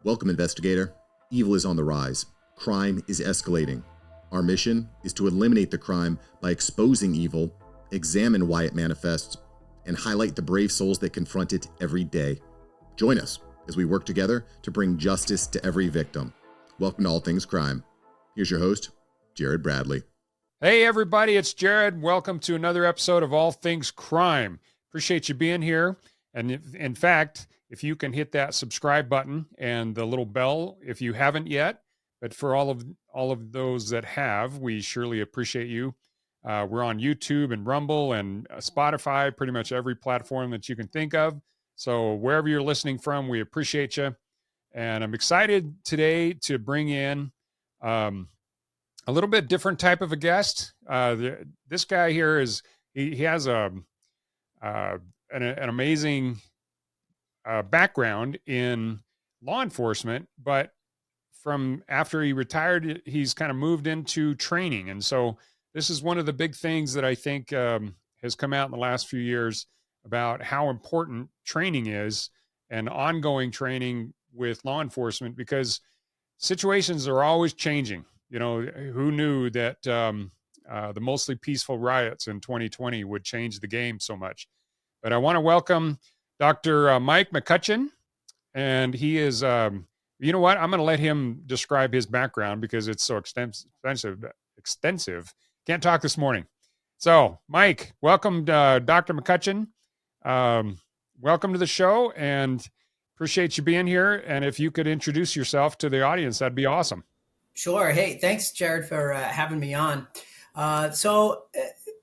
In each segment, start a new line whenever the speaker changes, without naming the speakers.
Welcome, investigator. Evil is on the rise. Crime is escalating. Our mission is to eliminate the crime by exposing evil, examine why it manifests, and highlight the brave souls that confront it every day. Join us as we work together to bring justice to every victim. Welcome to All Things Crime. Here's your host, Jared Bradley.
Hey everybody, it's Jared. Welcome to another episode of All Things Crime. Appreciate you being here. And in fact, if you can hit that subscribe button and the little bell if you haven't yet, but for all of those that have, we surely appreciate you. We're on YouTube and Rumble and Spotify, pretty much every platform that you can think of. So wherever you're listening from, we appreciate you. And I'm excited today to bring in a little bit different type of a guest. This guy here he has an amazing background in law enforcement, but from after he retired, he's kind of moved into training. And so this is one of the big things that I think has come out in the last few years about how important training is and ongoing training with law enforcement, because situations are always changing. You know, who knew that the mostly peaceful riots in 2020 would change the game so much? But I want to welcome Dr. Mike McCutcheon, and he is, you know what? I'm going to let him describe his background because it's so extensive. Can't talk this morning. So, Mike, welcome, Dr. McCutcheon. Welcome to the show, and appreciate you being here. And if you could introduce yourself to the audience, that'd be awesome.
Sure. Hey, thanks, Jared, for having me on.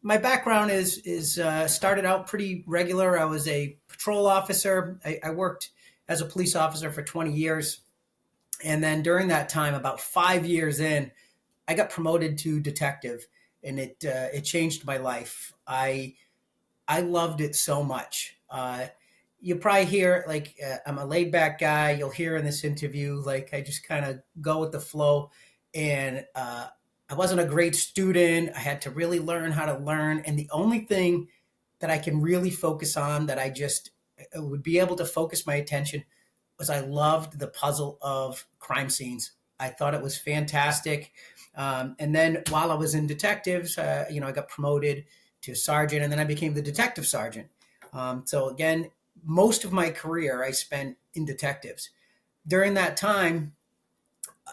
My background is started out pretty regular. I was a patrol officer. I worked as a police officer for 20 years. And then during that time, about 5 years in, I got promoted to detective, and it changed my life. I loved it so much. You probably hear, I'm a laid back guy. You'll hear in this interview, like, I just kind of go with the flow. And I wasn't a great student. I had to really learn how to learn. And the only thing that I can really focus on, that I would be able to focus my attention, was I loved the puzzle of crime scenes. I thought it was fantastic. And then while I was in detectives, I got promoted to sergeant, and then I became the detective sergeant. So again, most of my career I spent in detectives. During that time,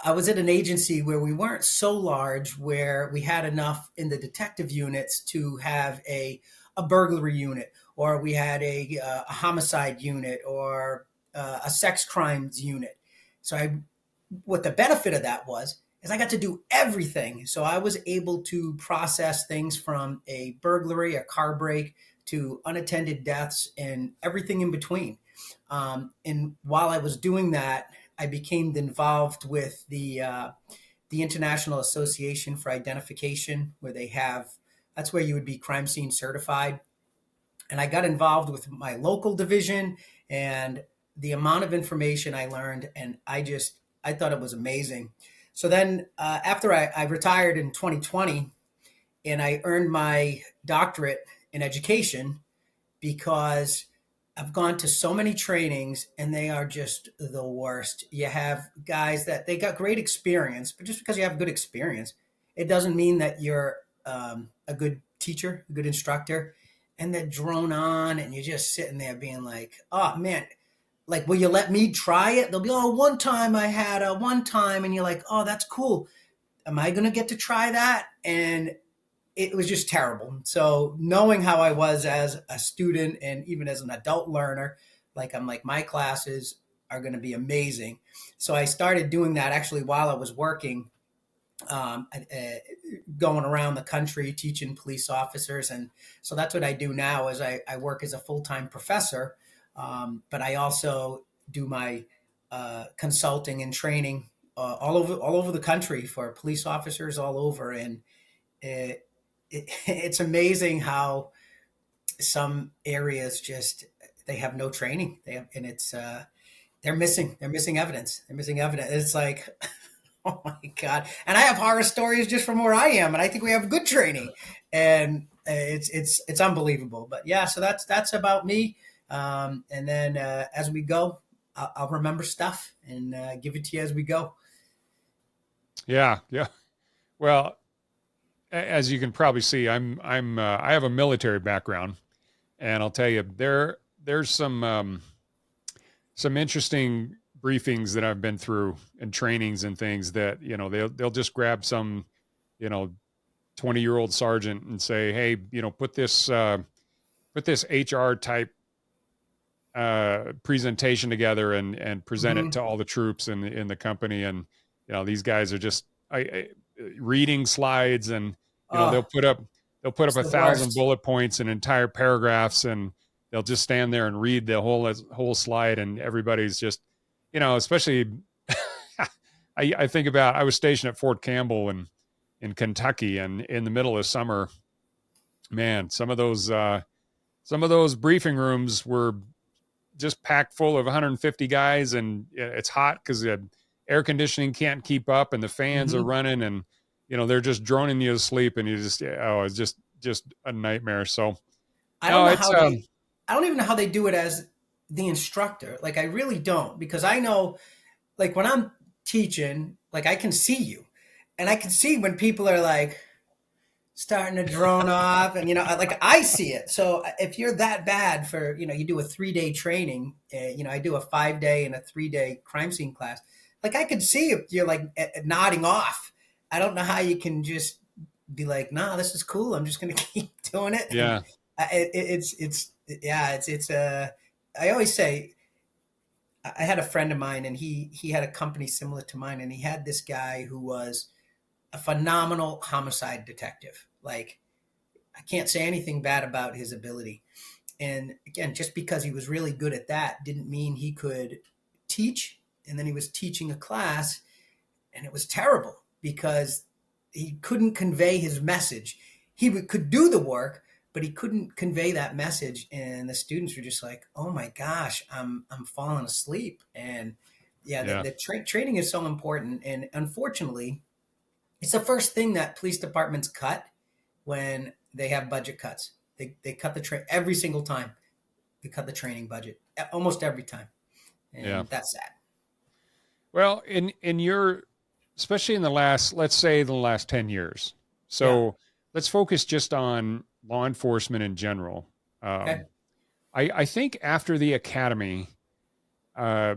I was at an agency where we weren't so large, where we had enough in the detective units to have a burglary unit, or we had a homicide unit, or a sex crimes unit. So what the benefit of that was is I got to do everything. So I was able to process things from a burglary, a car break, to unattended deaths, and everything in between. And while I was doing that, I became involved with the International Association for Identification, where that's where you would be crime scene certified. And I got involved with my local division, and the amount of information I learned, and I thought it was amazing. So then after I retired in 2020, and I earned my doctorate in education, because I've gone to so many trainings, and they are just the worst. You have guys that they got great experience, but just because you have good experience, it doesn't mean that you're a good teacher, a good instructor. And they're drone on, and you're just sitting there being like, oh man, like, will you let me try it? They'll be, oh, one time I had one time, and you're like, oh, that's cool. Am I going to get to try that? And it was just terrible. So knowing how I was as a student and even as an adult learner, I'm like, my classes are going to be amazing. So I started doing that actually while I was working, going around the country teaching police officers. And so that's what I do now, is I work as a full-time professor, but I also do my consulting and training all over the country for police officers all over. And it's amazing how some areas they have no training. They're missing evidence. It's like, oh my God. And I have horror stories just from where I am, and I think we have good training, and it's unbelievable. But yeah, so that's about me. And then as we go, I'll remember stuff and give it to you as we go.
Yeah. Yeah. Well, as you can probably see, I have a military background, and I'll tell you, there's some interesting briefings that I've been through and trainings and things that, they'll just grab some, you know, 20-year-old sergeant and say, hey, put this HR type presentation together and present it
Hmm.
to all the troops in the company. And, these guys are just reading slides, and,
Oh,
they'll put up
it's
a
the
thousand
worst.
bullet points and entire paragraphs, and they'll just stand there and read the whole slide. And everybody's just, especially I think about, I was stationed at Fort Campbell in Kentucky, and in the middle of summer, man, some of those briefing rooms were just packed full of 150 guys, and it's hot because the air conditioning can't keep up, and the fans are
Hmm.
running, and they're just droning you to sleep, and it's just a nightmare. So
I don't
no,
know
it's
how they. I don't even know how they do it as the instructor. Like I really don't, because I know, like when I'm teaching, like I can see you, and I can see when people are like starting to drone off, and like I see it. So if you're that bad for, you do a 3-day training, I do a 5-day and a 3-day crime scene class. Like I could see if you're like nodding off. I don't know how you can just be like, nah, this is cool. I'm just gonna keep doing it. And
yeah,
it's yeah, it's. I always say I had a friend of mine, and he had a company similar to mine, and he had this guy who was a phenomenal homicide detective. Like I can't say anything bad about his ability. And again, just because he was really good at that didn't mean he could teach. And then he was teaching a class, and it was terrible because he couldn't convey his message. Could do the work, but he couldn't convey that message. And the students were just like, "Oh my gosh, I'm falling asleep." And yeah,
yeah,
training is so important. And unfortunately, it's the first thing that police departments cut when they have budget cuts. They cut every single time. They cut the training budget almost every time,
yeah.
and that's sad.
Well, in your, especially in the last, let's say the last 10 years.
Yeah.
So let's focus just on law enforcement in general.
Okay.
Um, I think after the academy, uh,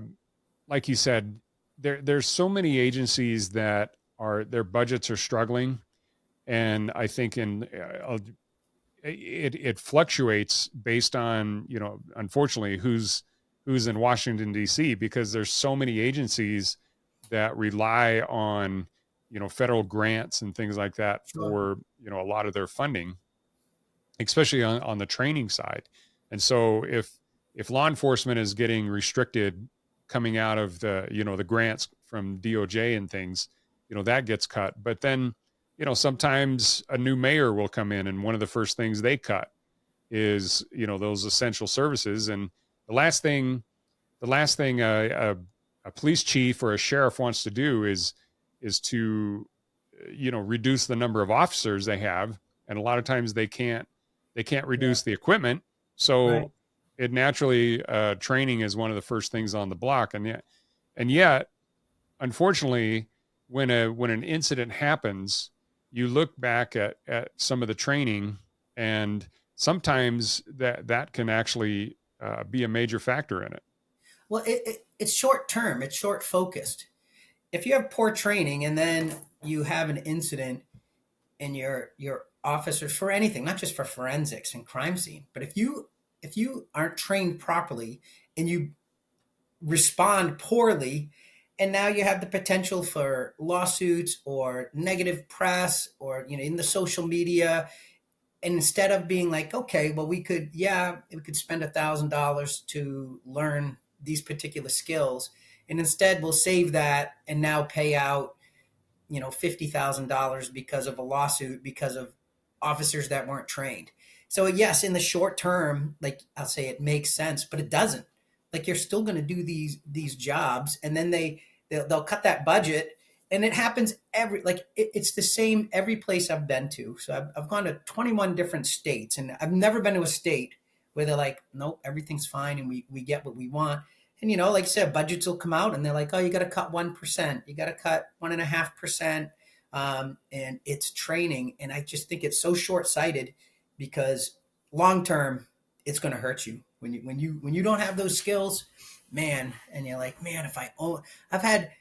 like you said, there's so many agencies that are, their budgets are struggling, and I think it fluctuates based on, unfortunately, who's in Washington D.C., because there's so many agencies that rely on, federal grants and things like that
Sure.
for, a lot of their funding, especially on the training side. And so if law enforcement is getting restricted coming out of the grants from DOJ and things, that gets cut. But then, sometimes a new mayor will come in, and one of the first things they cut is, those essential services. And the last thing a police chief or a sheriff wants to do is to, reduce the number of officers they have. And a lot of times they can't
Yeah.
reduce the equipment.
Right.
So it naturally, training is one of the first things on the block. And yet, unfortunately, when an incident happens, you look back at some of the training, and sometimes that can actually, be a major factor in it.
Well, it's short term. It's short focused. If you have poor training and then you have an incident in your officers for anything, not just for forensics and crime scene, but if you aren't trained properly and you respond poorly, and now you have the potential for lawsuits or negative press or in the social media. And instead of being like, okay, well, we could spend $1,000 to learn these particular skills, and instead we'll save that and now pay out $50,000 because of a lawsuit because of officers that weren't trained. So yes, in the short term, like I'll say, it makes sense, but it doesn't. Like you're still going to do these jobs, and then they'll cut that budget, and it happens it's the same every place I've been to. So I've gone to 21 different states, and I've never been to a state where they're like, nope, everything's fine, and we get what we want. And, you know, like I said, budgets will come out and they're like, oh, you got to cut 1%, you got to cut 1.5%. And it's training. And I just think it's so short sighted because long term, it's going to hurt you when you don't have those skills, man. And you're like, man, if I own, I've had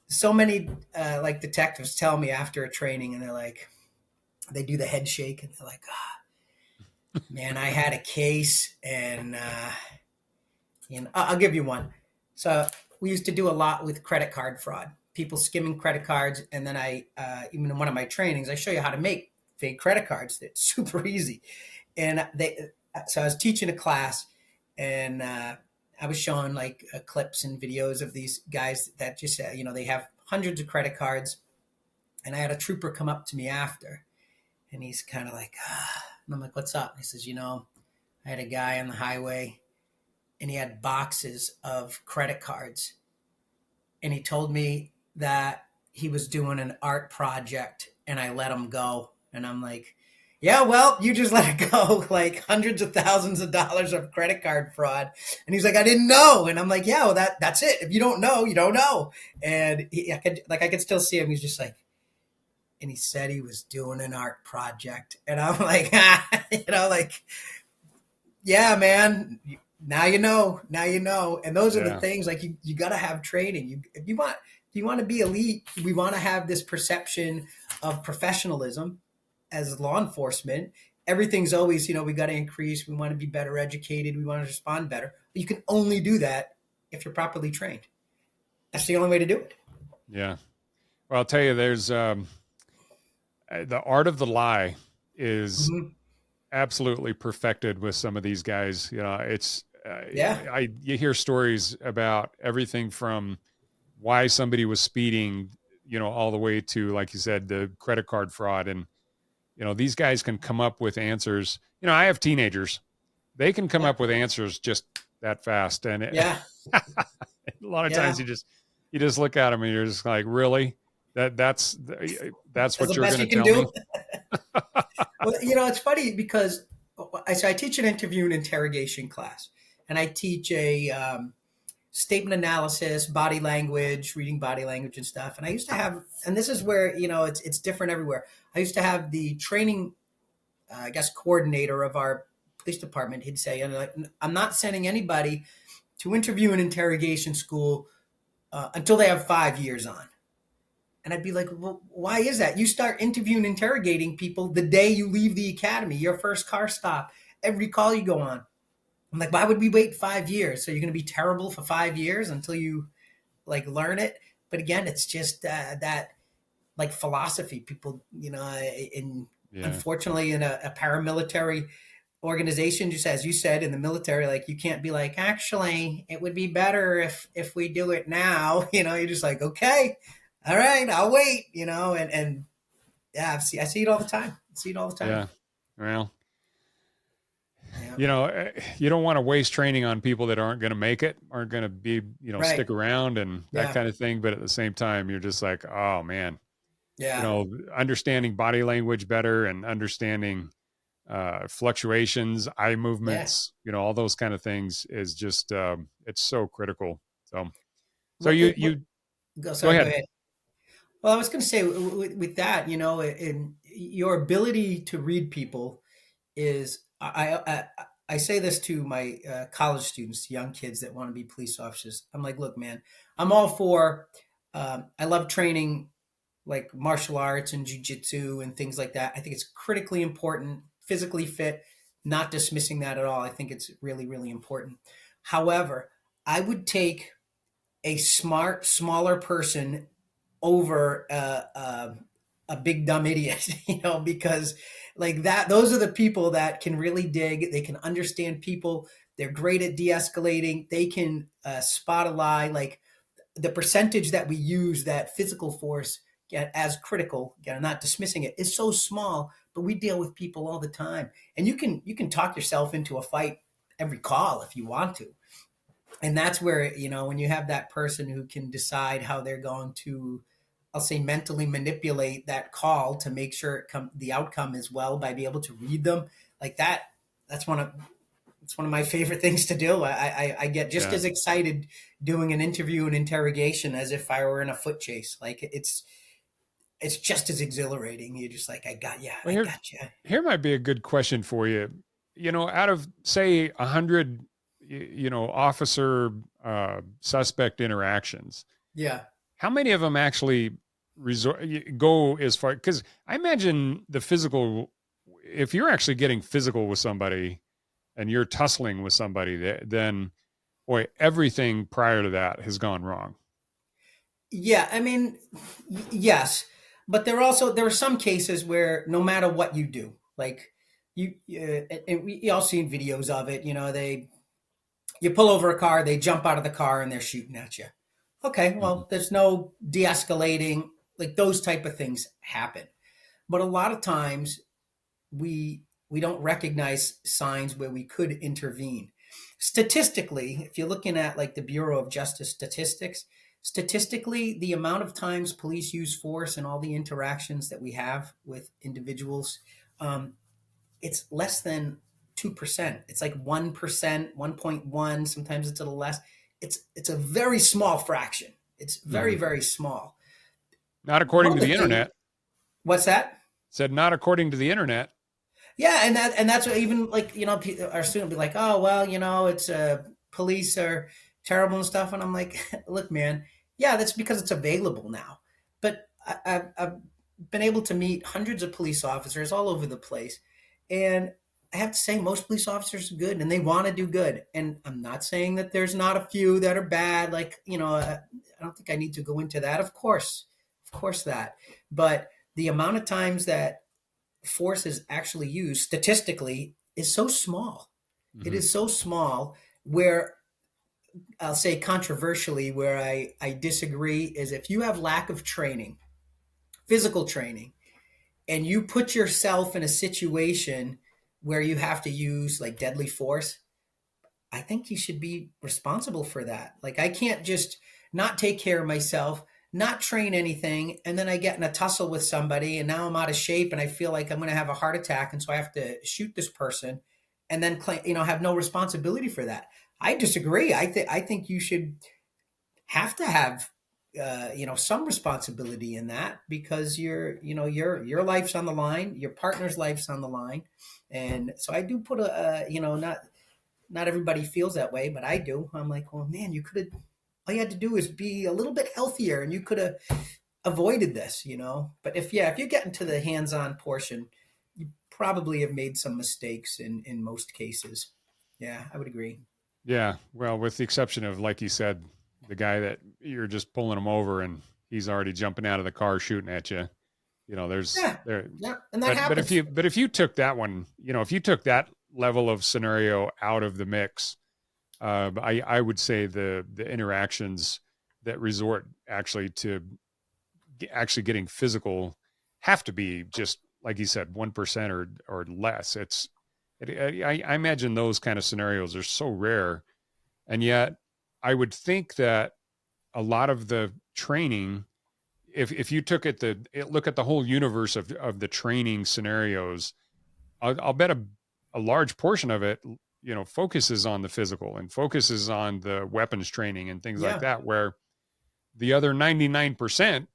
so many like detectives tell me after a training, and they're like, they do the head shake, and they're like, man, I had a case, and I'll give you one. So we used to do a lot with credit card fraud, people skimming credit cards, and then even in one of my trainings, I show you how to make fake credit cards. It's super easy. And so I was teaching a class, and I was showing like clips and videos of these guys that just, they have hundreds of credit cards. And I had a trooper come up to me after, and he's kind of like, and I'm like, what's up? And he says, I had a guy on the highway, and he had boxes of credit cards. And he told me that he was doing an art project, and I let him go. And I'm like, yeah, well, you just let it go, like hundreds of thousands of dollars of credit card fraud. And he's like, I didn't know. And I'm like, yeah, well, that's it. If you don't know, you don't know. And I could still see him. He's just like, and he said he was doing an art project. And I'm like, like, yeah, man, now you know. And those are the things, like, you got to have training. If you want to be elite, we want to have this perception of professionalism as law enforcement. Everything's always, we got to increase. We want to be better educated. We want to respond better. But you can only do that if you're properly trained. That's the only way to do it.
Yeah. Well, I'll tell you, there's the art of the lie is absolutely perfected with some of these guys. It's you hear stories about everything from why somebody was speeding, all the way to, like you said, the credit card fraud. And these guys can come up with answers. I have teenagers. They can come up with answers just that fast. And a lot of times you just look at them and you're just like, really? That's what you're going to tell me?
Well, it's funny because I teach an interview and interrogation class, and I teach a statement analysis, body language, reading body language and stuff. And I used to have, and this is where, it's different everywhere. I used to have the training, coordinator of our police department. He'd say, I'm not sending anybody to interview and interrogation school until they have 5 years on. And I'd be like, well, why is that? You start interviewing, interrogating people the day you leave the academy, your first car stop, every call you go on. I'm like, why would we wait 5 years? So you're going to be terrible for 5 years until you learn it. But again, it's just that philosophy. People, unfortunately in a paramilitary organization, just as you said, in the military, you can't be like, actually, it would be better if we do it now. You're just like, okay, all right, I'll wait. And I see it all the time.
Yeah. Well, you don't want to waste training on people that aren't going to make it, aren't going to be, stick around and that kind of thing. But at the same time, you're just like, oh man, understanding body language better and understanding fluctuations, eye movements, all those kind of things is just, it's so critical. So
go ahead. Well, I was going to say with that, in your ability to read people is, I say this to my college students, young kids that want to be police officers. I'm like, look, man, I'm all for, I love training like martial arts and jiu-jitsu and things like that. I think it's critically important, physically fit, not dismissing that at all. I think it's really, really important. However, I would take a smart, smaller person over a big dumb idiot, because those are the people that can really dig. They can understand people. They're great at de-escalating. They can spot a lie. Like the percentage that we use that physical force as critical, again, I'm not dismissing it, is so small, but we deal with people all the time. And you can talk yourself into a fight every call if you want to. And that's where, when you have that person who can decide how they're going to, I'll say, mentally manipulate that call to make sure the outcome is well by being able to read them like that. That's one of it's one of my favorite things to do. I get just
Yeah.
as excited doing an interview and interrogation as if I were in a foot chase. Like it's just as exhilarating. You're just like,
Well,
I
here,
got you.
here might be a good question for you. Out of say 100, officer suspect interactions,
Yeah.
how many of them actually go as far? Because I imagine the physical, if you're actually getting physical with somebody and you're tussling with somebody, then boy, everything prior to that has gone wrong.
Yeah, I mean, yes, but there are some cases where no matter what you do, like and we all seen videos of it. You pull over a car, they jump out of the car, and they're shooting at you. Okay,
Mhm.
well, there's no de-escalating. Like those type of things happen, but a lot of times we don't recognize signs where we could intervene. Statistically, if you're looking at like the Bureau of Justice statistics, statistically, the amount of times police use force and all the interactions that we have with individuals, um, it's less than 2%. It's like 1%, 1.1. Sometimes it's a little less. It's a very small fraction. It's very,
Mhm.
very small.
Not
One
according
of
to
the
the
things,
internet.
what's that?
Said not according to the internet.
Yeah, and that's what even like our student be like, oh well, it's police are terrible and stuff, and I'm like, look, man, yeah, that's because it's available now. But I've been able to meet hundreds of police officers all over the place, and I have to say most police officers are good and they want to do good. And I'm not saying that there's not a few that are bad. Like I don't think I need to go into that. Of course that, but the amount of times that force is actually used statistically is so small. It
Mhm.
is so small where I'll say controversially where I disagree is if you have lack of training, physical training, and you put yourself in a situation where you have to use like deadly force, I think you should be responsible for that. Like I can't just not take care of myself, not train anything, and then I get in a tussle with somebody and now I'm out of shape and I feel like I'm going to have a heart attack and so I have to shoot this person and then claim, have no responsibility for that. I disagree. I think you should have to have some responsibility in that because your life's on the line, your partner's life's on the line. And so I do put not everybody feels that way, but I do. I'm like, well, man, you could have. All you had to do is be a little bit healthier, and you could have avoided this. But if you get into the hands-on portion, you probably have made some mistakes in most cases. Yeah, I would agree.
Yeah. Well, with the exception of, like you said, the guy that you're just pulling him over and he's already jumping out of the car shooting at you. There's
Yeah,
there,
yeah, and that
but
happens.
if you took that one, if you took that level of scenario out of the mix, I would say the interactions that resort actually to actually getting physical have to be just like you said 1% or less. I imagine those kind of scenarios are so rare, and yet I would think that a lot of the training, if you took look at the whole universe of the training scenarios, I'll bet a large portion of it, focuses on the physical and focuses on the weapons training and things like
Yeah,
that, where the other 99%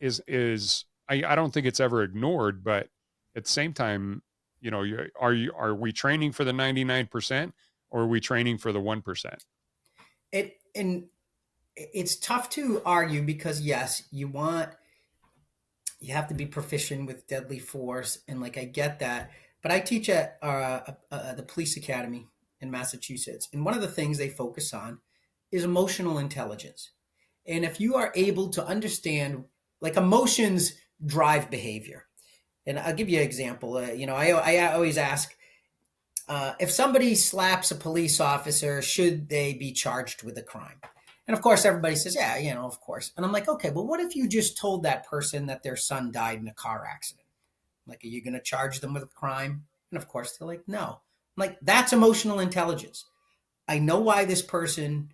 is I don't think it's ever ignored, but at the same time, are we training for the 99% or are we training for the 1%?
it's tough to argue because yes, you have to be proficient with deadly force, and like I get that, but I teach at the police academy in Massachusetts, and one of the things they focus on is emotional intelligence. And if you are able to understand, like emotions drive behavior, and I'll give you an example. I always ask if somebody slaps a police officer, should they be charged with a crime? And of course, everybody says, yeah, of course. And I'm like, okay, but what if you just told that person that their son died in a car accident? Like, are you going to charge them with a crime? And of course, they're like, no. I'm like, that's emotional intelligence. I know why this person,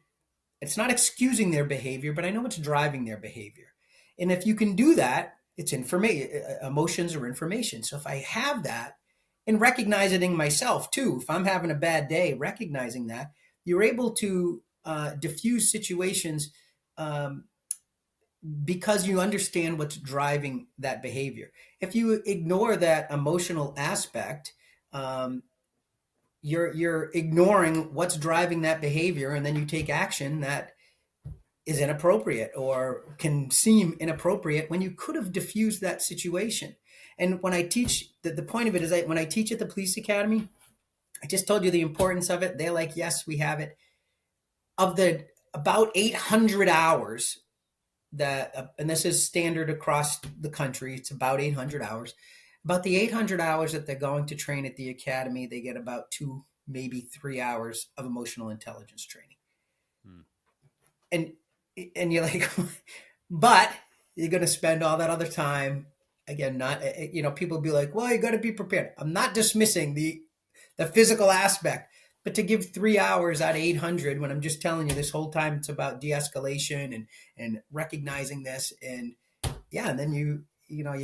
it's not excusing their behavior, but I know it's driving their behavior. And if you can do that, it's information. Emotions are information. So if I have that, and recognizing myself too. If I'm having a bad day, recognizing that, you're able to diffuse situations um, because you understand what's driving that behavior. If you ignore that emotional aspect, um, you're ignoring what's driving that behavior, and then you take action that is inappropriate or can seem inappropriate when you could have diffused that situation. And when I teach, the point of it is that when I teach at the police academy, I just told you the importance of it. They're like, yes, we have it. Of the about 800 hours that, and this is standard across the country, it's about 800 hours. About the 800 hours that they're going to train at the academy, they get about 2, maybe 3 hours of emotional intelligence training.
Hmm.
And you're like, but you're going to spend all that other time again. Not, people be like, well, you got to be prepared. I'm not dismissing the physical aspect, but to give 3 hours out of 800 when I'm just telling you this whole time it's about de-escalation and recognizing this, and yeah, and then you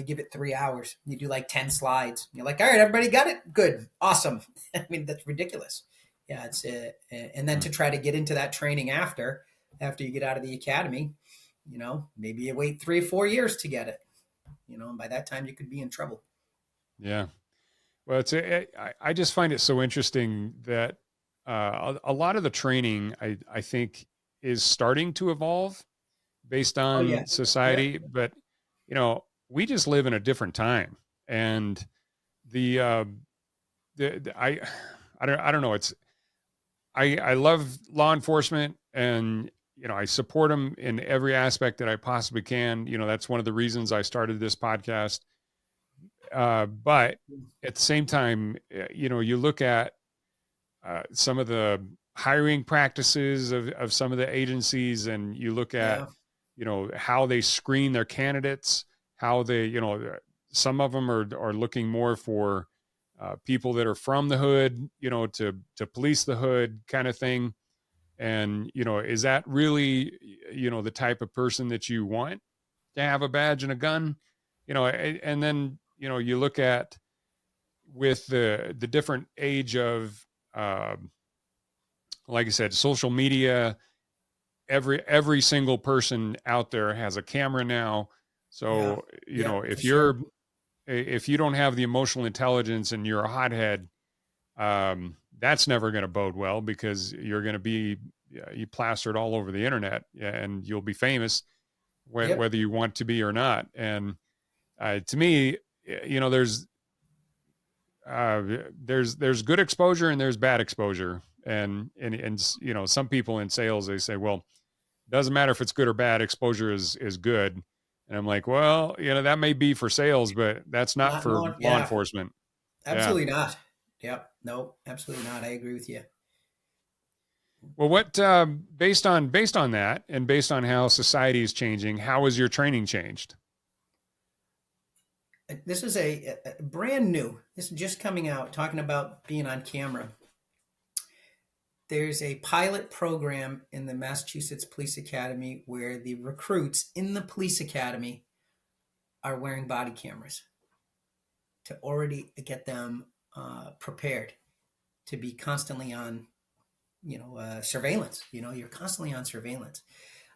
give it 3 hours. You do like 10 slides. You're like, all right, everybody got it? Good. Awesome. I mean, that's ridiculous. Yeah, it's and then
Hmm.
to try to get into that training after you get out of the academy, maybe you wait 3 or 4 years to get it, and by that time you could be in trouble.
Yeah. Well, I just find it so interesting that a lot of the training I think is starting to evolve based
Oh yeah.
on
Yeah.
society, but we just live in a different time, and the I don't know. I love law enforcement, and I support them in every aspect that I possibly can. That's one of the reasons I started this podcast. But at the same time, you look at some of the hiring practices of some of the agencies, and you look at
Yeah.
how they screen their candidates, how they some of them are looking more for people that are from the hood, to police the hood kind of thing. And is that really the type of person that you want to have a badge and a gun? And then you look at with the different age of like I said, social media. Every single person out there has a camera now.
Yeah.
So
Yeah, for
if
sure.
you don't have the emotional intelligence and you're a hothead, that's never going to bode well, because you're going to be you plastered all over the internet, and you'll be famous
Yep.
whether you want to be or not. And to me, there's uh, there's good exposure and there's bad exposure. And some people in sales, they say, well, it doesn't matter if it's good or bad, exposure is good. And I'm like, well, that may be for sales, but that's not
Not
for
more.
law
Yeah.
enforcement. Yeah.
Absolutely not. Yep. No, absolutely not. I agree with you.
Well, what based on that, and based on how society is changing, how has your training changed?
This is a brand new. This is just coming out, talking about being on camera. There's a pilot program in the Massachusetts Police Academy where the recruits in the police academy are wearing body cameras to already get them prepared to be constantly on, surveillance. You're constantly on surveillance.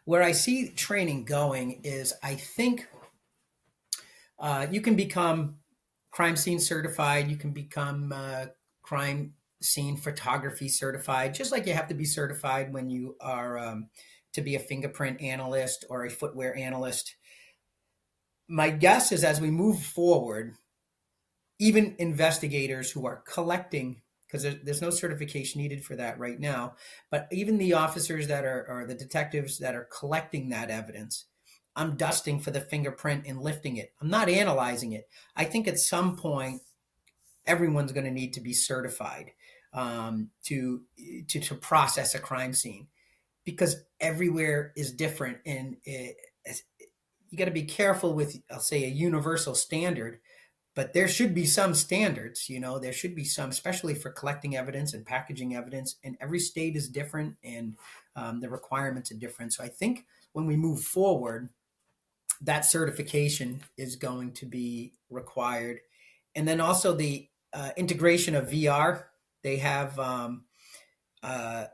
Where I see training going is, I think you can become crime scene certified. You can become crime scene photography certified, just like you have to be certified when you are to be a fingerprint analyst or a footwear analyst. My guess is as we move forward, even investigators who are collecting, because there's no certification needed for that right now, but even the officers that are, or the detectives that are collecting that evidence, I'm dusting for the fingerprint and lifting it. I'm not analyzing it. I think at some point, everyone's going to need to be certified to process a crime scene, because everywhere is different, and you got to be careful with, I'll say, a universal standard, but there should be some standards. There should be some, especially for collecting evidence and packaging evidence, and every state is different, and the requirements are different. So I think when we move forward, that certification is going to be required. And then also the integration of VR. They have uh,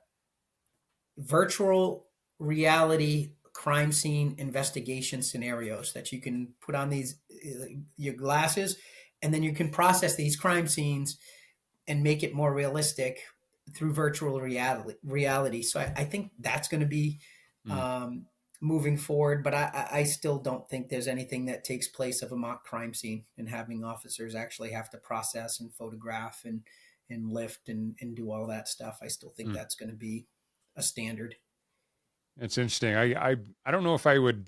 virtual reality crime scene investigation scenarios that you can put on these your glasses, and then you can process these crime scenes and make it more realistic through virtual reality. So I think that's going to be
Mm,
um, moving forward. But I still don't think there's anything that takes place of a mock crime scene and having officers actually have to process and photograph and lift and do all that stuff. I still think
mm.
that's going to be a standard.
It's interesting. I don't know if I would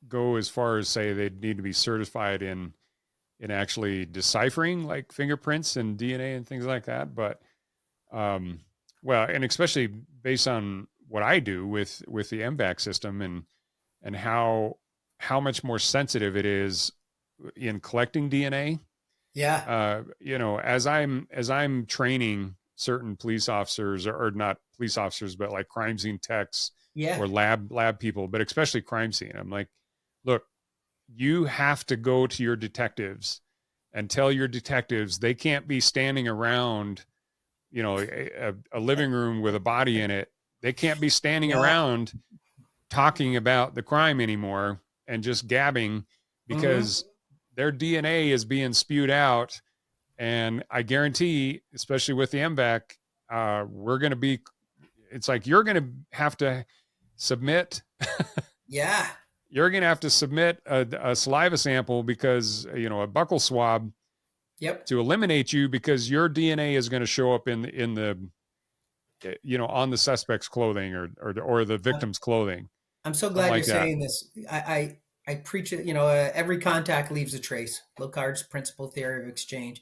go as far as say they'd need to be certified in actually deciphering like fingerprints and DNA and things like that. But um, well, and especially based on what I do with the MVAC system and how much more sensitive it is in collecting DNA.
Yeah,
As I'm training certain police officers or not police officers, but like crime scene techs
yeah,
or lab people, but especially crime scene. I'm like, look, you have to go to your detectives and tell your detectives they can't be standing around, a living room with a body in it. They can't be standing
yeah.
around talking about the crime anymore and just gabbing
Hmm.
because their DNA is being spewed out. And I guarantee, especially with the MVAC, we're going to be, it's like you're going to have to submit
Yeah.
you're going to have to submit a saliva sample because a buccal swab
Yep.
to eliminate you because your DNA is going to show up on the suspect's clothing or the victim's clothing,
I'm so
something
glad you're
like that.
saying this. I preach it. Every contact leaves a trace. Locard's principal theory of exchange,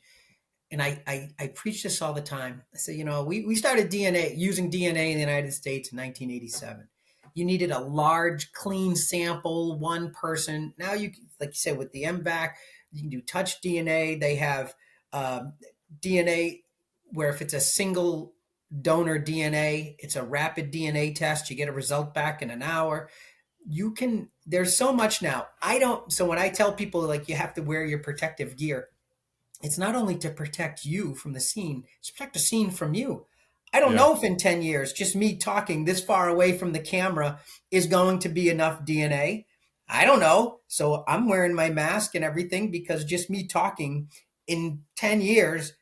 and I preach this all the time. I say, we started DNA using DNA in the United States in 1987. You needed a large, clean sample, one person. Now like you said, with the MVAC, you can do touch DNA. They have um, DNA where if it's a single donor DNA, it's a rapid DNA test. You get a result back in an hour. There's so much now. So when I tell people like you have to wear your protective gear, it's not only to protect you from the scene, it's to protect the scene from you. I don't
Yeah.
know if in 10 years, just me talking this far away from the camera is going to be enough DNA. I don't know. So I'm wearing my mask and everything because just me talking in 10 years,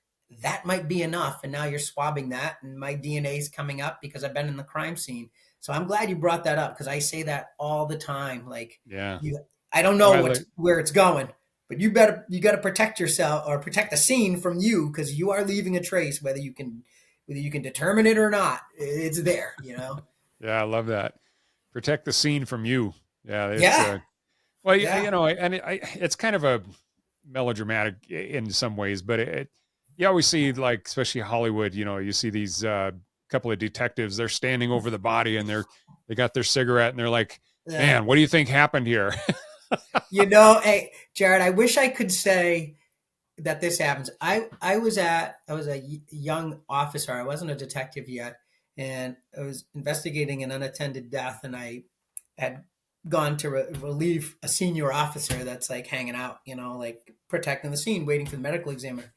that might be enough. And now you're swabbing that, and my DNA is coming up because I've been in the crime scene. So I'm glad you brought that up because I say that all the time. Like,
Yeah.
I don't know
Well,
where it's going, but you got to protect yourself or protect the scene from you because you are leaving a trace, whether you can determine it or not. It's there.
yeah, I love that. Protect the scene from you. Yeah. It's,
Yeah,
well,
yeah,
it's kind of a melodramatic in some ways, but you always see like, especially Hollywood, you see these couple of detectives, they're standing over the body and they got their cigarette and they're like,
yeah.
man, what do you think happened here?
Hey, Jared, I wish I could say that this happens. I was a young officer. I wasn't a detective yet, and I was investigating an unattended death, and I had gone to relieve a senior officer that's like hanging out, like protecting the scene, waiting for the medical examiner.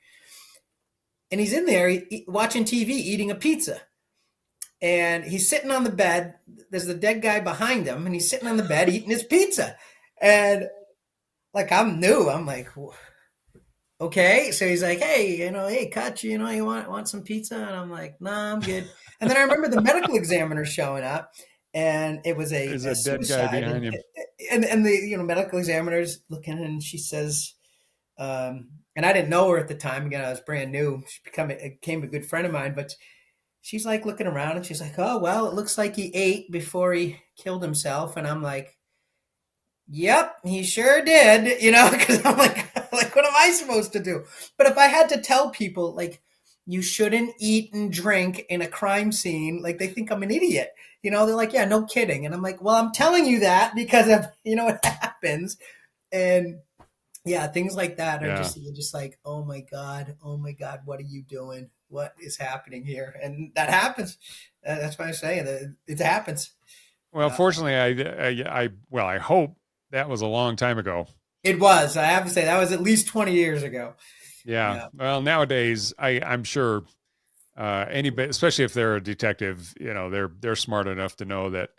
And he's in there watching TV, eating a pizza. And he's sitting on the bed. There's the dead guy behind him, and he's sitting on the bed eating his pizza. And like I'm new, I'm like, okay. So he's like, hey, hey, Kutch, you want some pizza? And I'm like, nah, I'm good. And then I remember the medical examiner showing up, and it was
There's
a
a dead guy
suicide.
behind
And
him.
and the medical examiner's looking, and she says, and I didn't know her at the time. Again, I was brand new. She became a good friend of mine, but she's like looking around, and she's like, oh well, it looks like he ate before he killed himself. And I'm like, yep, he sure did, because I'm like, what am I supposed to do? But if I had to tell people, like, you shouldn't eat and drink in a crime scene, like, they think I'm an idiot. They're like, yeah, no kidding. And I'm like, well, I'm telling you that because of, what happens. And yeah, things like that are
Yeah.
you're just like, oh my God, what are you doing? What is happening here? And that happens. That's why I'm saying that it happens.
Well,
Uh,
fortunately, I hope that was a long time ago.
it was. I have to say that was at least 20 years ago.
Yeah.
Yeah.
Well, nowadays, I'm sure anybody, especially if they're a detective, they're smart enough to know that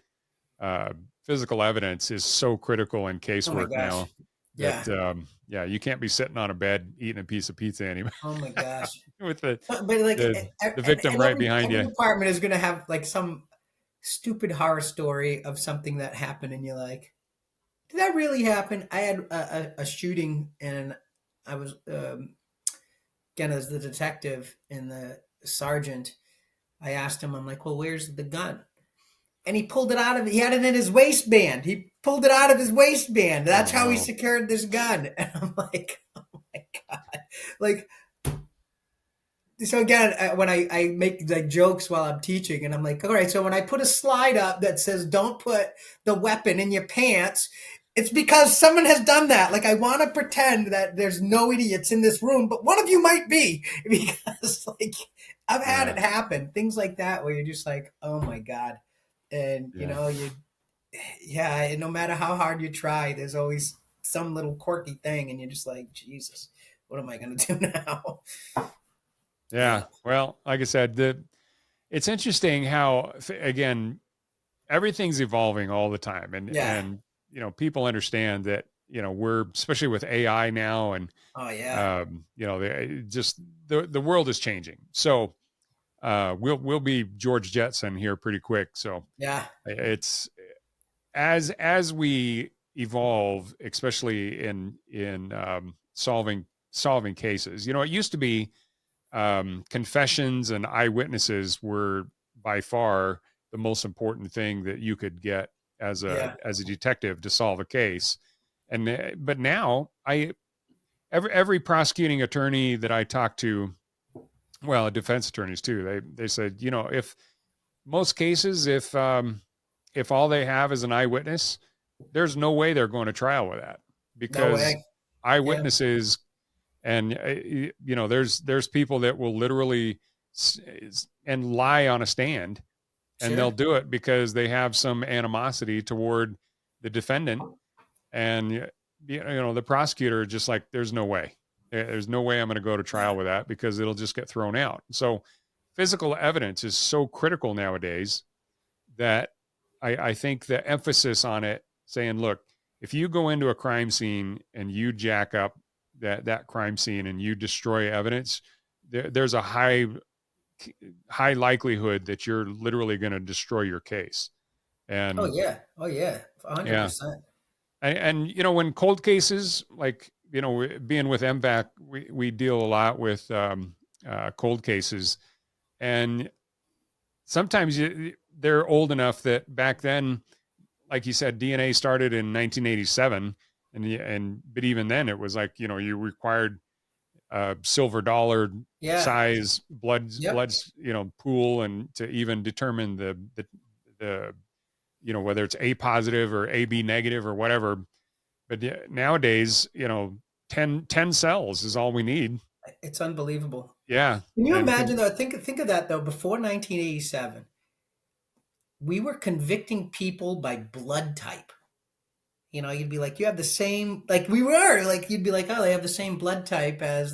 uh, physical evidence is so critical in
Oh my
casework
gosh.
now
Yeah.
that yeah, you can't be sitting on a bed eating a piece of pizza anymore
Oh my gosh.
with
But like,
the the victim
and
right behind
every
you.
department is going to have like some stupid horror story of something that happened, and you're like, did that really happen? I had a shooting, and I was again as the detective and the sergeant. I asked him, I'm like, well, where's the gun? And he pulled it out of, he had it in his waistband. He pulled it out of his waistband.
Oh
That's how he
no.
secured this gun. And I'm like, oh my God. Like, so again, when I make like jokes while I'm teaching, and I'm like, all right, so when I put a slide up that says don't put the weapon in your pants, it's because someone has done that. Like, I want to pretend that there's no idiots in this room, but one of you might be, because like I've had
Yeah.
it happen, things like that, where you're just like, oh my God. And
Yeah.
yeah, and no matter how hard you try, there's always some little quirky thing, and you're just like, Jesus, what am I going to do now?
Yeah.
Yeah.
Well, like I said, it's interesting how again everything's evolving all the time,
Yeah.
and people understand that we're especially with AI now, and
Oh yeah.
just the world is changing. So we'll be George Jetson here pretty quick. So
Yeah.
it's as we evolve, especially in solving cases. It used to be confessions and eyewitnesses were by far the most important thing that you could get
Yeah.
as a detective to solve a case. And but now every prosecuting attorney that I talk to, well, defense attorneys too, they said, if most cases, if all they have is an eyewitness, there's no way they're going to trial with that,
No
because
way. Yeah.
eyewitnesses and there's people that will literally and lie on a stand, and they'll
Sure.
do it because they have some animosity toward the defendant, and the prosecutor just like, there's no way. There's no way I'm going to go to
Yeah.
trial with that, because it'll just get thrown out. So physical evidence is so critical nowadays that I think the emphasis on it, saying, look, if you go into a crime scene and you jack up that crime scene and you destroy evidence, there's a high likelihood that you're literally going to destroy your case.
Oh
And
yeah. Oh yeah.
yeah,
100%.
and when cold cases, like being with MVAC, we deal a lot with cold cases, and sometimes they're old enough that back then, like you said, DNA started in 1987, and but even then, it was like you required a silver dollar
Yeah.
size
Yep.
pool, and to even determine the whether it's A positive or AB negative or whatever. But yeah, nowadays, 10 cells is all we need.
It's unbelievable.
Yeah,
Can you
and
imagine though? Think of that though. Before 1987, we were convicting people by blood type. You'd be like, you have the same, like we were, like you'd be like, oh, they have the same blood type as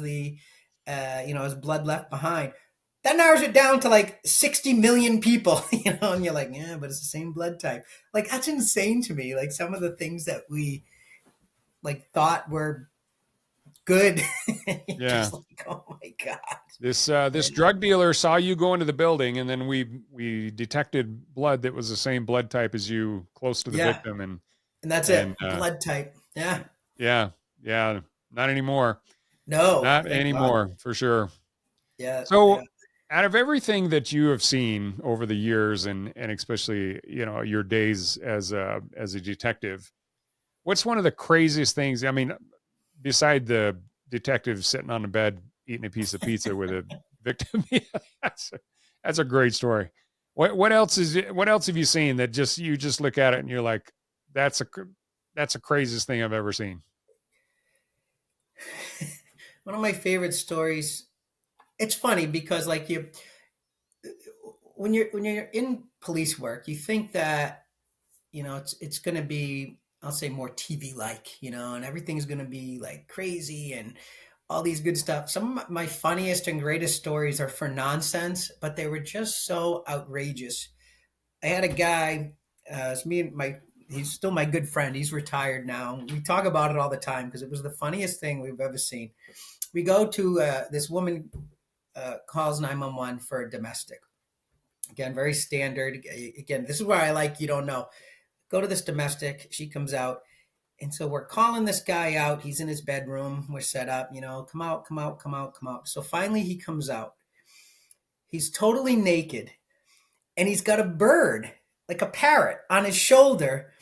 as blood left behind. That narrows it down to like 60 million people, and you're like, yeah, but it's the same blood type. Like, that's insane to me. Like, some of the things that we like thought were good,
yeah.
just like, oh my God.
This drug dealer saw you go into the building, and then we detected blood that was the same blood type as you, close to the
Yeah.
victim,
And that's
and
it. Blood type. Yeah.
yeah, yeah, not anymore,
No,
not
thank God.
anymore for sure.
Yeah. Yeah.
So, out of everything that you have seen over the years, and especially your days as a detective, what's one of the craziest things? I mean, beside the detective sitting on the bed eating a piece of pizza with a victim, yeah, that's a great story. What else what else have you seen that you just look at it and you're like, that's a that's the craziest thing I've ever seen?
One of my favorite stories. It's funny because like when you're in police work, you think that it's going to be, I'll say, more TV like, and everything's going to be like crazy, and all these good stuff. Some of my funniest and greatest stories are for nonsense, but they were just so outrageous. I had a guy, it's me and my, he's still my good friend. He's retired now. We talk about it all the time because it was the funniest thing we've ever seen. We go to this woman calls 911 for a domestic. Again, very standard. Again, this is where I like you don't know. Go to this domestic. She comes out. And so we're calling this guy out. He's in his bedroom. We're set up, come out, come out, come out, come out. So finally he comes out. He's totally naked and he's got a bird, like a parrot, on his shoulder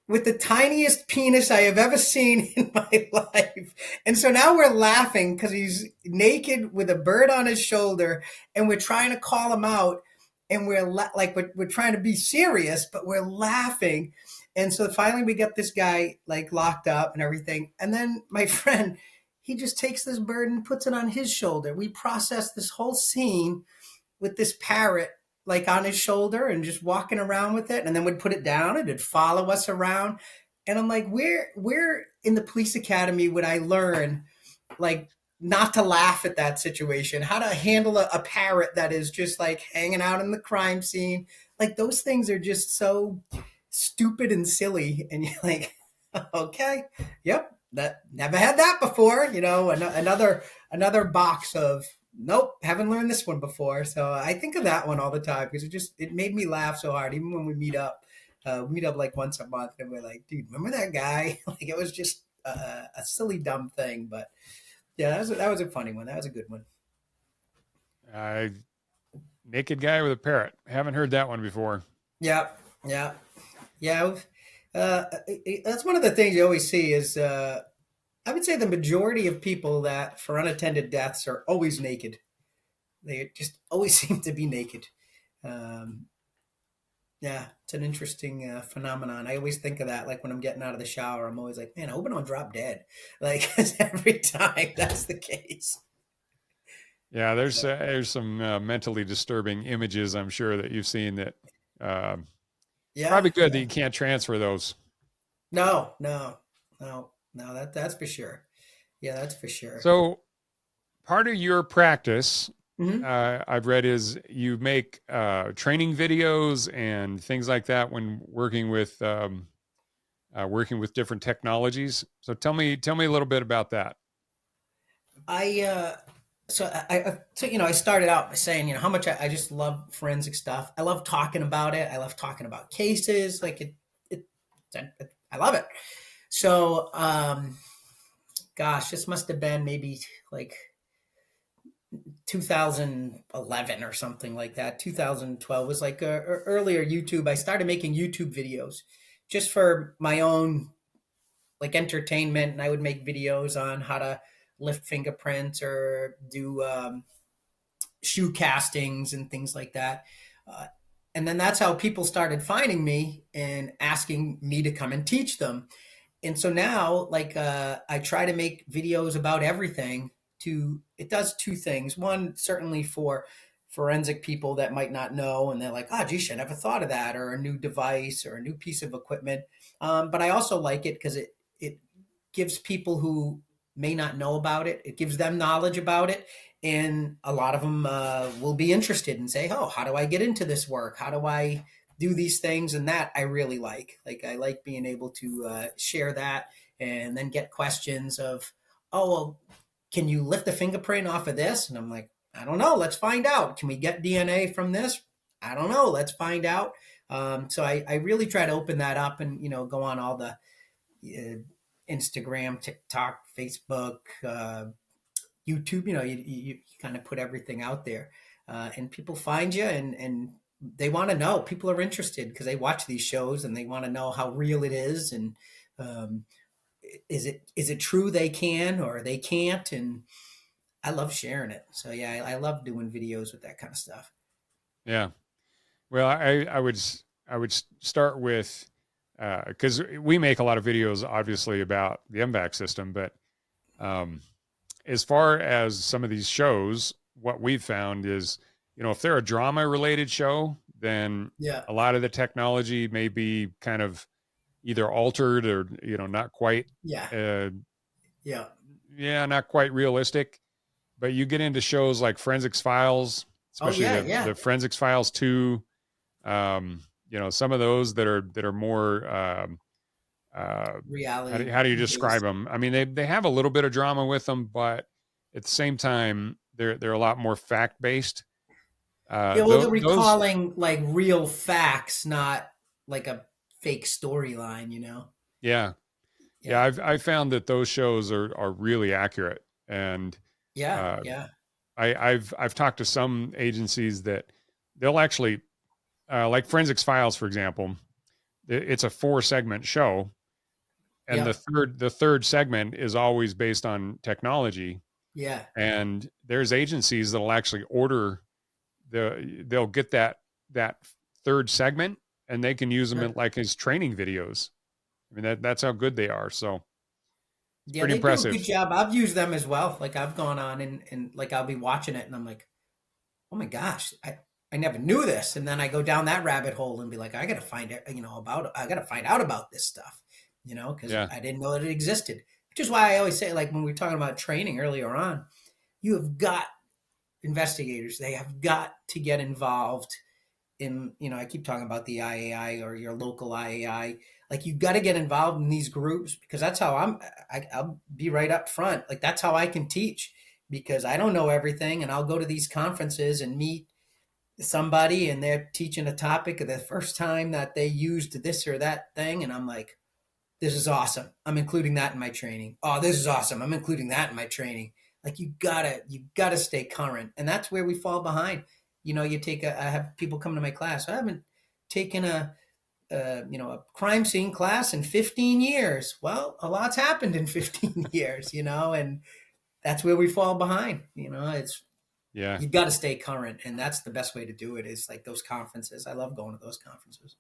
with the tiniest penis I have ever seen in my life. And so now we're laughing because he's naked with a bird on his shoulder and we're trying to call him out. And we're trying to be serious, but we're laughing. And so finally we get this guy like locked up and everything. And then my friend, he just takes this bird and puts it on his shoulder. We process this whole scene with this parrot like on his shoulder and just walking around with it. And then we'd put it down and it'd follow us around. And I'm like, where in the police academy would I learn like not to laugh at that situation, how to handle a parrot that is just like hanging out in the crime scene. Like those things are just so stupid and silly. And you're like, okay, yep, that never had that before. Another box of nope, haven't learned this one before. So I think of that one all the time because it made me laugh so hard. Even when we meet up like once a month and we're like, dude, remember that guy? Like it was just a silly, dumb thing. But yeah, that was a funny one. That was a good one.
Naked guy with a parrot. Haven't heard that one before.
Yeah. That's one of the things you always see is I would say the majority of people that for unattended deaths are always naked. They just always seem to be naked. Yeah, it's an interesting phenomenon. I always think of that, like when I'm getting out of the shower, I'm always like, man, I hope I don't drop dead. Like every time that's the case.
Yeah, there's some mentally disturbing images I'm sure that you've seen that probably good that you can't transfer those.
No, that's for sure. Yeah, that's for sure.
So part of your practice, I've read, is you make training videos and things like that when working with different technologies. So tell me a little bit about that.
I started out by saying, how much I just love forensic stuff. I love talking about it. I love talking about cases. Like I love it. So, gosh, this must have been maybe like 2011 or something like that. 2012 was like earlier YouTube. I started making YouTube videos just for my own like entertainment. And I would make videos on how to lift fingerprints or do shoe castings and things like that. And then that's how people started finding me and asking me to come and teach them. And so now, like, I try to make videos about everything. It does two things. One, certainly for forensic people that might not know, and they're like, oh, geez, I never thought of that, or a new device or a new piece of equipment. But I also like it because it gives people who may not know about it, it gives them knowledge about it. And a lot of them will be interested and say, oh, how do I get into this work? How do I do these things? And that I really like. Like, I like being able to share that and then get questions of, oh, well, can you lift a fingerprint off of this? And I'm like, I don't know. Let's find out. Can we get DNA from this? I don't know. Let's find out. So I really try to open that up and, go on all the Instagram, TikTok, Facebook, YouTube, you kind of put everything out there and people find you and they want to know. People are interested because they watch these shows and they want to know how real it is. And is it true they can or they can't? And I love sharing it. So yeah, I love doing videos with that kind of stuff.
Yeah. Well, I would start with, because we make a lot of videos, obviously, about the MVAC system, but as far as some of these shows, what we've found is, if they're a drama-related show, then a lot of the technology may be kind of either altered or, not quite
Yeah.
yeah, not quite realistic. But you get into shows like Forensics Files,
Oh
especially
yeah,
the
yeah.
Forensics Files 2. Some of those that are more uh,
Reality
how do you describe
based.
them? I mean, they have a little bit of drama with them, but at the same time, they're a lot more fact based.
Yeah, well, they're
Those,
recalling like real facts, not like a fake storyline, you know?
yeah, yeah.
Yeah.
I found that those shows are really accurate, and
Yeah.
uh,
Yeah.
I've talked to some agencies that they'll actually like Forensics Files, for example. It's a 4 segment show, and
Yeah.
the third segment is always based on technology.
Yeah.
And there's agencies that'll actually order they'll get that third segment, and they can use them in
Sure.
like as training videos. I mean, that's how good they are. So it's
Yeah,
pretty
they do a
impressive.
good job. I've used them as well. Like I've gone on and like I'll be watching it and I'm like, oh my gosh, I never knew this. And then I go down that rabbit hole and be like, I gotta find it, I gotta find out about this stuff, because
Yeah.
I didn't know that it existed. Which is why I always say, like when we were talking about training earlier on, you have got investigators, they have got to get involved in, I keep talking about the IAI or your local IAI. Like you got to get involved in these groups because that's how I'll be right up front. Like that's how I can teach because I don't know everything, and I'll go to these conferences and meet somebody, and they're teaching a topic of the first time that they used this or that thing, and I'm like, this is awesome. I'm including that in my training. Oh, this is awesome. I'm including that in my training. Like you gotta stay current, and that's where we fall behind. I have people come to my class. I haven't taken a crime scene class in 15 years. Well, a lot's happened in 15 years, and that's where we fall behind. It's
Yeah.
you got to stay current, and that's the best way to do it. Is like those conferences. I love going to those conferences.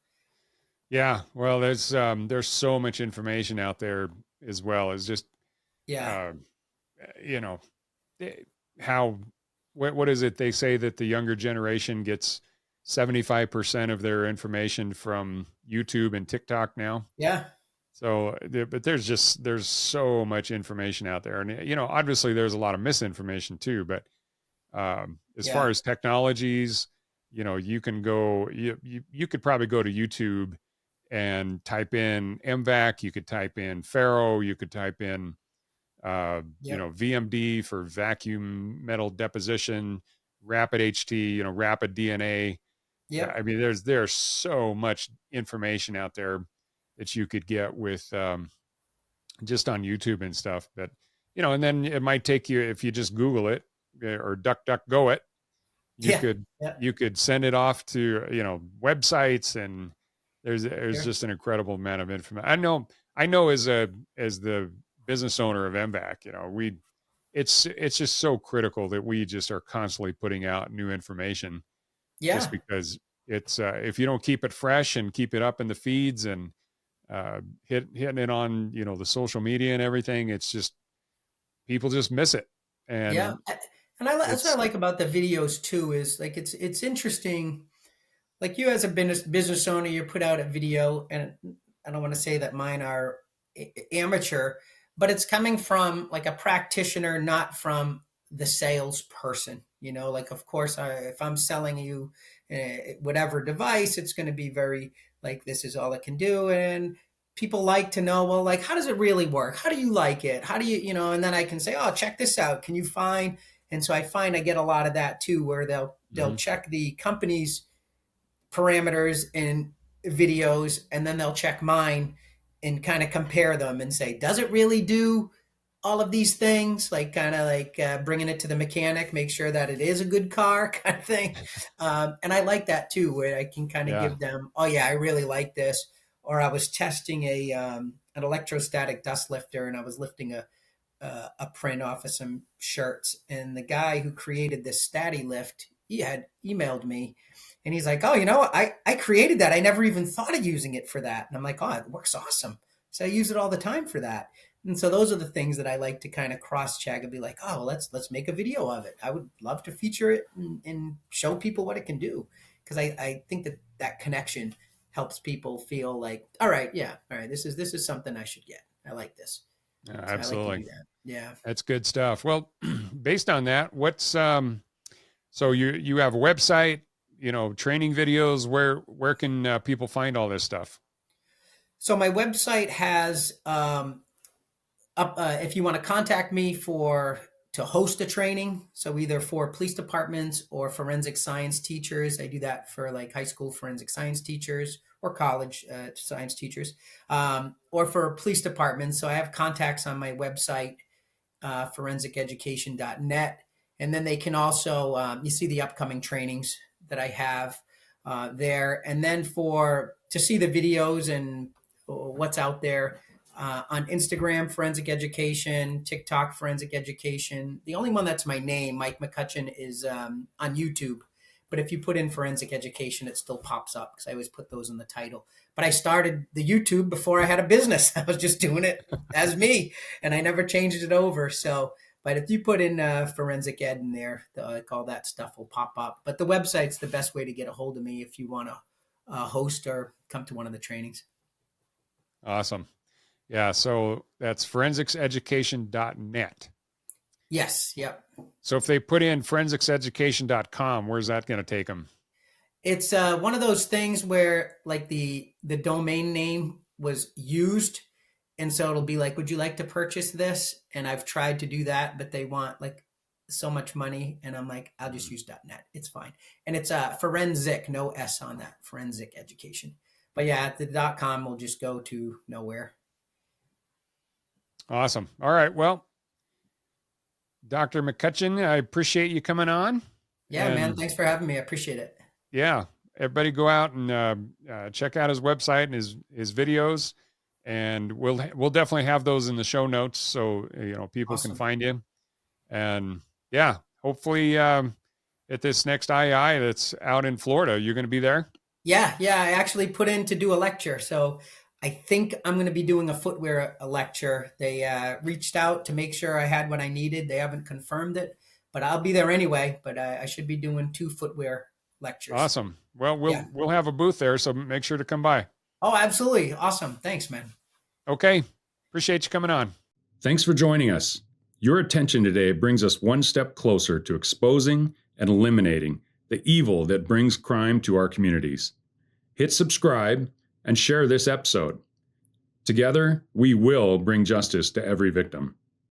Yeah. Well, there's so much information out there as well as just
Yeah,
uh, you know eh, how what is it they say that the younger generation gets 75% of their information from YouTube and TikTok now.
yeah,
So, but there's so much information out there, and obviously there's a lot of misinformation too. But as far
yeah,
as technologies, you can go, you could probably go to YouTube and type in MVAC. You could type in Faro. You could type in
yep,
VMD for vacuum metal deposition, rapid HT, rapid DNA.
yep,
I mean, there's so much information out there that you could get with just on YouTube and stuff. But and then it might take you if you just Google it or DuckDuckGo it. You
yeah,
could
yeah,
you could send it off to websites, and there's
sure.
just an incredible amount of information. I know as the business owner of MVAC, it's just so critical that we just are constantly putting out new information just
Yeah,
because it's if you don't keep it fresh and keep it up in the feeds and hitting it on the social media and everything, it's just people just miss it.
yeah.
And
That's what I
it's
like about the videos too. Is like it's interesting. Like you as a business owner, you put out a video, and I don't want to say that mine are amateur, but it's coming from like a practitioner, not from the salesperson. Like of course, if I'm selling you whatever device, it's going to be very like this is all it can do, and people like to know, well, like how does it really work? How do you like it? How do and then I can say, oh, check this out. Can you find? And so I find I get a lot of that too, where they'll
mhm.
check the company's parameters in videos, and then they'll check mine and kind of compare them and say, does it really do all of these things? Like kind of like bringing it to the mechanic, make sure that it is a good car kind of thing. And I like that too, where I can kind of
Yeah.
give them, oh yeah, I really like this. Or I was testing an electrostatic dust lifter, and I was lifting a print off of some shirts. And the guy who created this Stati lift, he had emailed me, and he's like, oh, I created that. I never even thought of using it for that. And I'm like, oh, it works awesome. So I use it all the time for that. And so those are the things that I like to kind of cross check and be like, oh, let's make a video of it. I would love to feature it and show people what it can do. Because I think that connection helps people feel like, all right, yeah, all right, this is something I should get. I like this.
Yeah,
So I like to do
absolutely.
that. Yeah.
That's good stuff. Well, based on that, what's so you have a website, training videos. Where can people find all this stuff?
So my website has if you want to contact me for to host a training, so either for police departments or forensic science teachers, I do that for like high school forensic science teachers or college science teachers, or for police departments. So I have contacts on my website, forensiceducation.net. And then they can also, you see the upcoming trainings that I have there. And then to see the videos and what's out there, on Instagram, Forensic Education, TikTok, Forensic Education. The only one that's my name, Mike McCutcheon, is on YouTube. But if you put in Forensic Education, it still pops up because I always put those in the title. But I started the YouTube before I had a business. I was just doing it as me, and I never changed it over. So, but if you put in Forensic Ed in there, all that stuff will pop up. But the website's the best way to get a hold of me if you want to host or come to one of the trainings.
Awesome. Yeah. So that's forensicseducation.net.
Yes. Yep.
So if they put in forensicseducation.com, where's that going to take them?
It's one of those things where like the domain name was used, and so it'll be like, would you like to purchase this? And I've tried to do that, but they want like so much money, and I'm like, I'll just use .net. It's fine. And it's forensic, no S on that, forensic education. But yeah, the .com will just go to nowhere.
Awesome. All right. Well, Dr. McCutcheon, I appreciate you coming on.
Yeah, man. Thanks for having me. I appreciate it.
Yeah. Everybody go out and check out his website and his videos. And we'll definitely have those in the show notes so people
Awesome.
can find you. And yeah, hopefully at this next II that's out in Florida, you're going to be there.
Yeah. I actually put in to do a lecture, so I think I'm going to be doing a footwear lecture. They reached out to make sure I had what I needed. They haven't confirmed it, but I'll be there anyway. But I should be doing 2 footwear lectures.
Awesome. Well, we'll have a booth there, so make sure to come by.
Oh, absolutely. Awesome. Thanks, man.
Okay. Appreciate you coming on.
Thanks for joining us. Your attention today brings us one step closer to exposing and eliminating the evil that brings crime to our communities. Hit subscribe and share this episode. Together, we will bring justice to every victim.